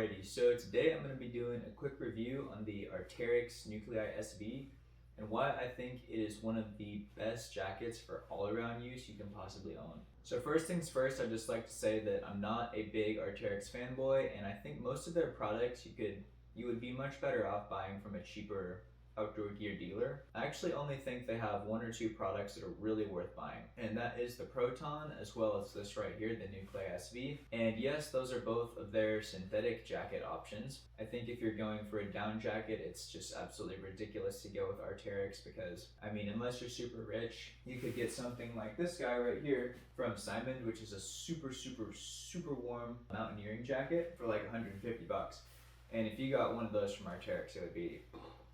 Alrighty, so today I'm going to be doing a quick review on the Arc'teryx Nuclei SV and why I think it is one of the best jackets for all-around use you can possibly own. So first things first, I'd just like to say that I'm not a big Arc'teryx fanboy, and I think most of their products you would be much better off buying from a cheaper outdoor gear dealer. I actually only think they have one or two products that are really worth buying, and that is the Proton as well as this right here, the Nuclei SV. And yes, those are both of their synthetic jacket options. I think if you're going for a down jacket, it's just absolutely ridiculous to go with Arc'teryx because, I mean, unless you're super rich, you could get something like this guy right here from Simon, which is a super warm mountaineering jacket for like 150 bucks. And if you got one of those from Arc'teryx, it would be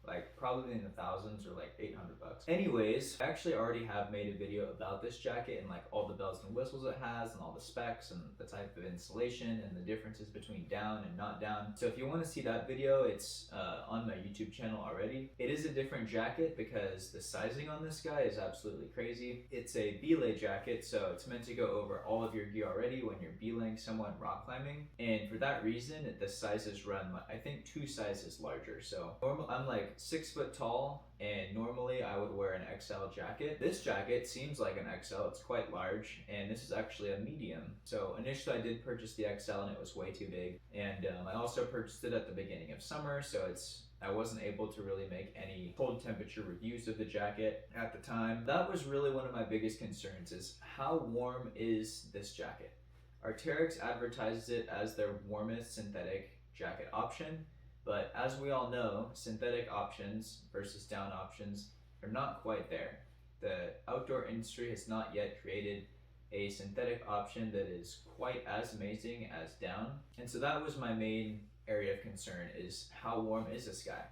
like probably in the thousands or like 800 bucks. Anyways, I actually already have made a video about this jacket and like all the bells and whistles it has and all the specs and the type of insulation and the differences between down and not down. So if you want to see that video, it's on my YouTube channel already. It is a different jacket because the sizing on this guy is absolutely crazy. It's a belay jacket, so it's meant to go over all of your gear already when you're belaying someone rock climbing. And for that reason, the sizes run, I think, 2 sizes larger. So I'm like 6 foot tall, and normally I would wear an XL jacket. This jacket seems like an XL, it's quite large, and this is actually a medium. So initially I did purchase the XL and it was way too big, and I also purchased it at the beginning of summer, so I wasn't able to really make any cold temperature reviews of the jacket at the time. That was really one of my biggest concerns, is how warm is this jacket? Arc'teryx advertises it as their warmest synthetic jacket option, but as we all know, synthetic options versus down options are not quite there. The outdoor industry has not yet created a synthetic option that is quite as amazing as down. And so that was my main area of concern, is how warm is this guy?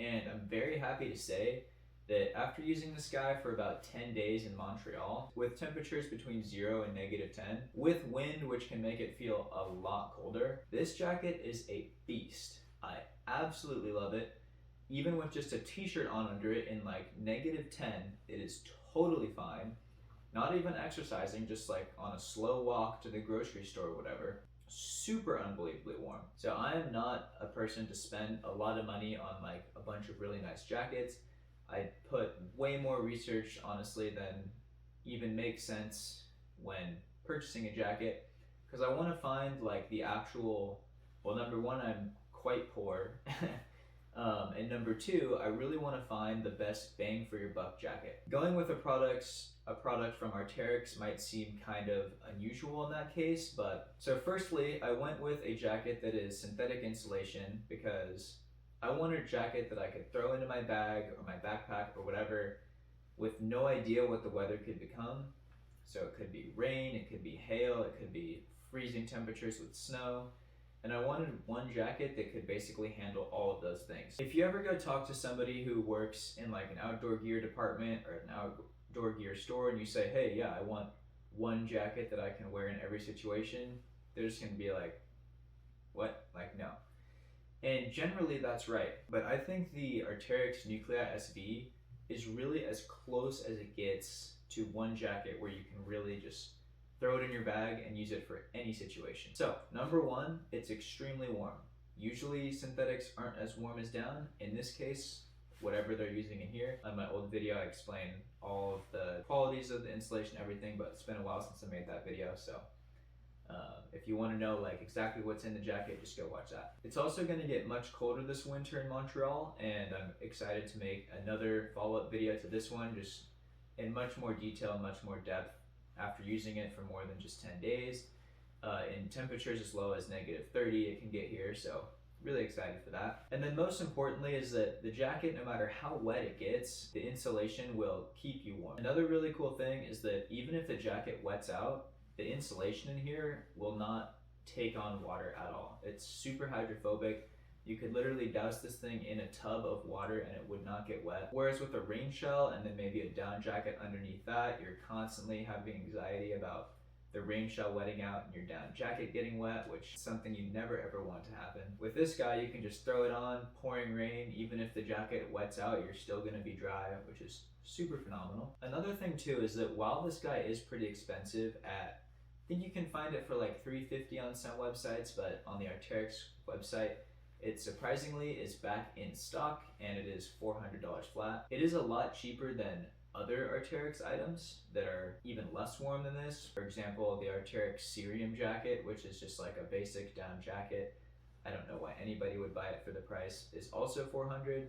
And I'm very happy to say that after using this guy for about 10 days in Montreal, with temperatures between 0 and -10, with wind which can make it feel a lot colder, this jacket is a beast. I absolutely love it. Even with just a t-shirt on under it in like -10, it is totally fine. Not even exercising, just like on a slow walk to the grocery store or whatever. Super unbelievably warm. So I am not a person to spend a lot of money on like a bunch of really nice jackets. I put way more research, honestly, than even makes sense when purchasing a jacket, because I want to find like the actual, well, number one, I'm quite poor, and number two, I really want to find the best bang for your buck jacket. Going with a product from Arc'teryx might seem kind of unusual in that case, but so firstly, I went with a jacket that is synthetic insulation because I wanted a jacket that I could throw into my bag or my backpack or whatever with no idea what the weather could become. So it could be rain, it could be hail, it could be freezing temperatures with snow. And I wanted one jacket that could basically handle all of those things. If you ever go talk to somebody who works in like an outdoor gear department or an outdoor gear store and you say, hey, yeah, I want one jacket that I can wear in every situation, they're just gonna be like, what? Like, no. And generally that's right. But I think the Arc'teryx Nuclei SV is really as close as it gets to one jacket where you can really just throw it in your bag and use it for any situation. So, number one, it's extremely warm. Usually synthetics aren't as warm as down. In this case, whatever they're using in here. On my old video, I explained all of the qualities of the insulation, everything, but it's been a while since I made that video, so if you want to know like exactly what's in the jacket, just go watch that. It's also going to get much colder this winter in Montreal, and I'm excited to make another follow-up video to this one, just in much more detail, much more depth, after using it for more than just 10 days. In temperatures as low as -30 it can get here, so really excited for that. And then most importantly is that the jacket, no matter how wet it gets, the insulation will keep you warm. Another really cool thing is that even if the jacket wets out, the insulation in here will not take on water at all. It's super hydrophobic. You could literally douse this thing in a tub of water and it would not get wet. Whereas with a rain shell and then maybe a down jacket underneath that, you're constantly having anxiety about the rain shell wetting out and your down jacket getting wet, which is something you never ever want to happen. With this guy, you can just throw it on, pouring rain, even if the jacket wets out, you're still gonna be dry, which is super phenomenal. Another thing too is that while this guy is pretty expensive at think you can find it for like $350 on some websites, but on the Arc'teryx website, it surprisingly is back in stock and it is $400 flat. It is a lot cheaper than other Arc'teryx items that are even less warm than this. For example, the Arc'teryx Cerium jacket, which is just like a basic down jacket. I don't know why anybody would buy it for the price. Is also $400.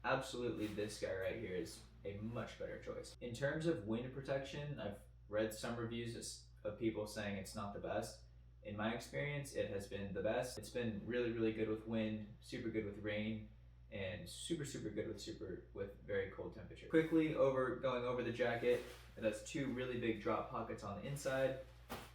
Absolutely, this guy right here is a much better choice. In terms of wind protection, I've read some reviews of people saying it's not the best. In my experience, it has been the best. It's been really, really good with wind, super good with rain, and super good with very cold temperature. Quickly going over the jacket, it has two really big drop pockets on the inside,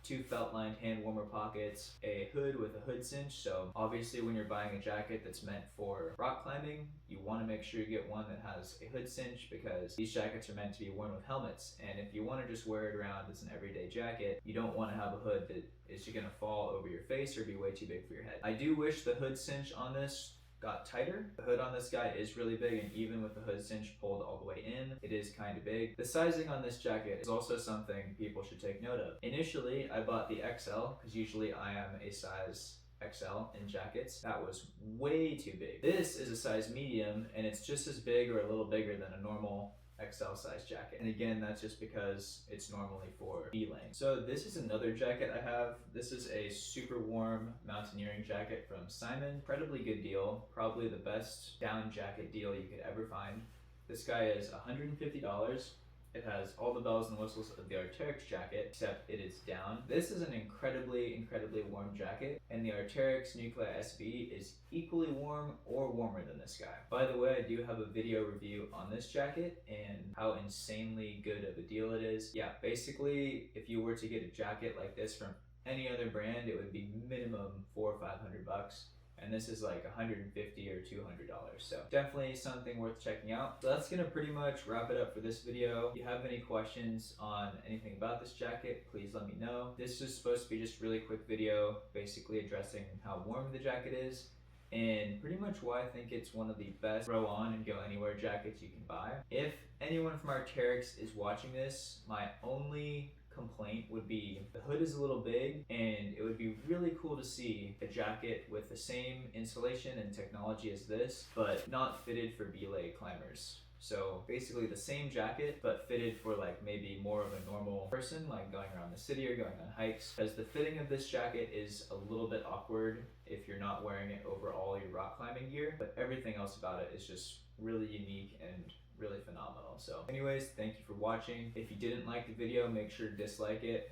two felt-lined hand warmer pockets, a hood with a hood cinch. So obviously when you're buying a jacket that's meant for rock climbing, you want to make sure you get one that has a hood cinch, because these jackets are meant to be worn with helmets, and if you want to just wear it around as an everyday jacket, you don't want to have a hood that is going to fall over your face or be way too big for your head. I do wish the hood cinch on this got tighter. The hood on this guy is really big, and even with the hood cinch pulled all the way in, it is kind of big. The sizing on this jacket is also something people should take note of. Initially, I bought the XL, because usually I am a size XL in jackets. That was way too big. This is a size medium, and it's just as big or a little bigger than a normal XL size jacket. And again, that's just because it's normally for B-lane. So this is another jacket I have. This is a super warm mountaineering jacket from Simon. Incredibly good deal. Probably the best down jacket deal you could ever find. This guy is $150. It has all the bells and whistles of the Arc'teryx jacket, except it is down. This is an incredibly warm jacket, and the Arc'teryx Nuclei SB is equally warm or warmer than this guy. By the way, I do have a video review on this jacket and how insanely good of a deal it is. Yeah, basically, if you were to get a jacket like this from any other brand, it would be minimum $400 or $500. And this is like $150 or $200. So definitely something worth checking out. So that's gonna pretty much wrap it up for this video. If you have any questions on anything about this jacket, please let me know. This is supposed to be just a really quick video, basically addressing how warm the jacket is and pretty much why I think it's one of the best throw on and go anywhere jackets you can buy. If anyone from Arc'teryx is watching this, my only complaint would be the hood is a little big, and it would be really cool to see a jacket with the same insulation and technology as this, but not fitted for belay climbers. So basically the same jacket, but fitted for like maybe more of a normal person, like going around the city or going on hikes, because the fitting of this jacket is a little bit awkward if you're not wearing it over all your rock climbing gear, but everything else about it is just really unique and really phenomenal. So anyways, thank you for watching. If you didn't like the video, make sure to dislike it.